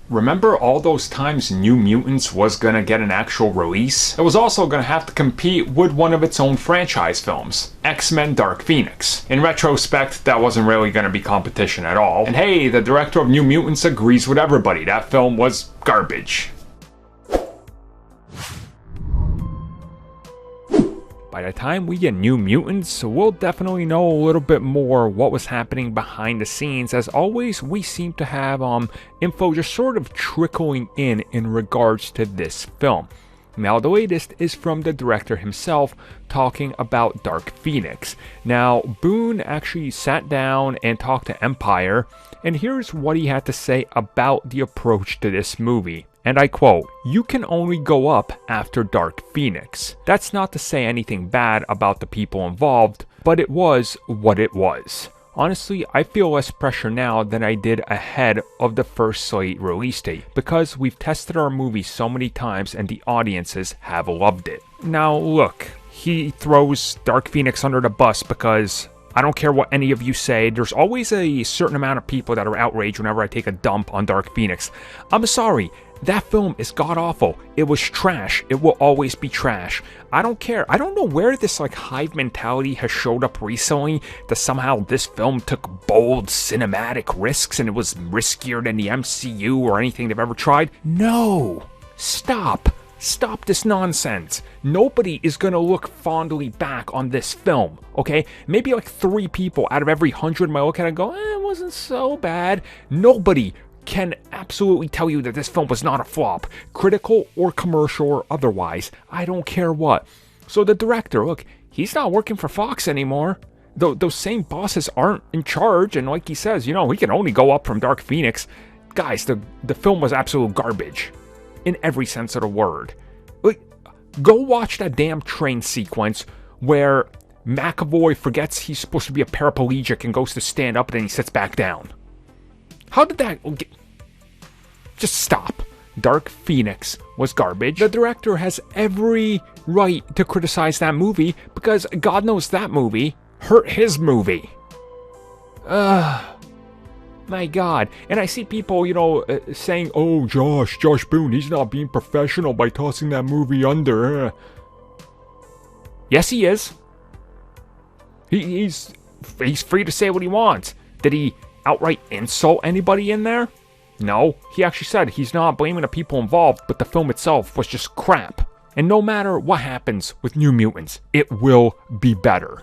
Remember all those times New Mutants was gonna get an actual release? It was also gonna have to compete with one of its own franchise films, X-Men Dark Phoenix. In retrospect, that wasn't really gonna be competition at all. And hey, the director of New Mutants agrees with everybody, that film was garbage. By the time we get New Mutants, we'll definitely know a little bit more what was happening behind the scenes. As always, we seem to have info just sort of trickling in regards to this film. Now, the latest is from the director himself talking about Dark Phoenix. Now, Boone actually sat down and talked to Empire, and here's what he had to say about the approach to this movie. And I quote, "You can only go up after Dark Phoenix." That's not to say anything bad about the people involved, but it was what it was. Honestly, I feel less pressure now than I did ahead of the first slate release date, because we've tested our movie so many times and the audiences have loved it. Now look, he throws Dark Phoenix under the bus because I don't care what any of you say, there's always a certain amount of people that are outraged whenever I take a dump on Dark Phoenix. I'm sorry. That film is god-awful. It was trash. It will always be trash. I don't care. I don't know where this hive mentality has showed up recently, that somehow this film took bold cinematic risks and it was riskier than the MCU or anything they've ever tried. No! Stop. Stop this nonsense. Nobody is gonna look fondly back on this film, okay? Maybe 3 people out of every 100 might look at it and go, it wasn't so bad. Nobody can absolutely tell you that this film was not a flop, critical or commercial or otherwise. I don't care what. So the director, look, he's not working for Fox anymore. Those same bosses aren't in charge, and like he says, he can only go up from Dark Phoenix. Guys, the film was absolute garbage, in every sense of the word. Go watch that damn train sequence where McAvoy forgets he's supposed to be a paraplegic and goes to stand up and then he sits back down. How did that... Just stop. Dark Phoenix was garbage. The director has every right to criticize that movie because God knows that movie hurt his movie. My God. And I see people, saying, oh, Josh Boone, he's not being professional by tossing that movie under. Yes, he is. He's free to say what he wants. Did he outright insult anybody in there? No, he actually said he's not blaming the people involved, but the film itself was just crap. And no matter what happens with New Mutants, it will be better.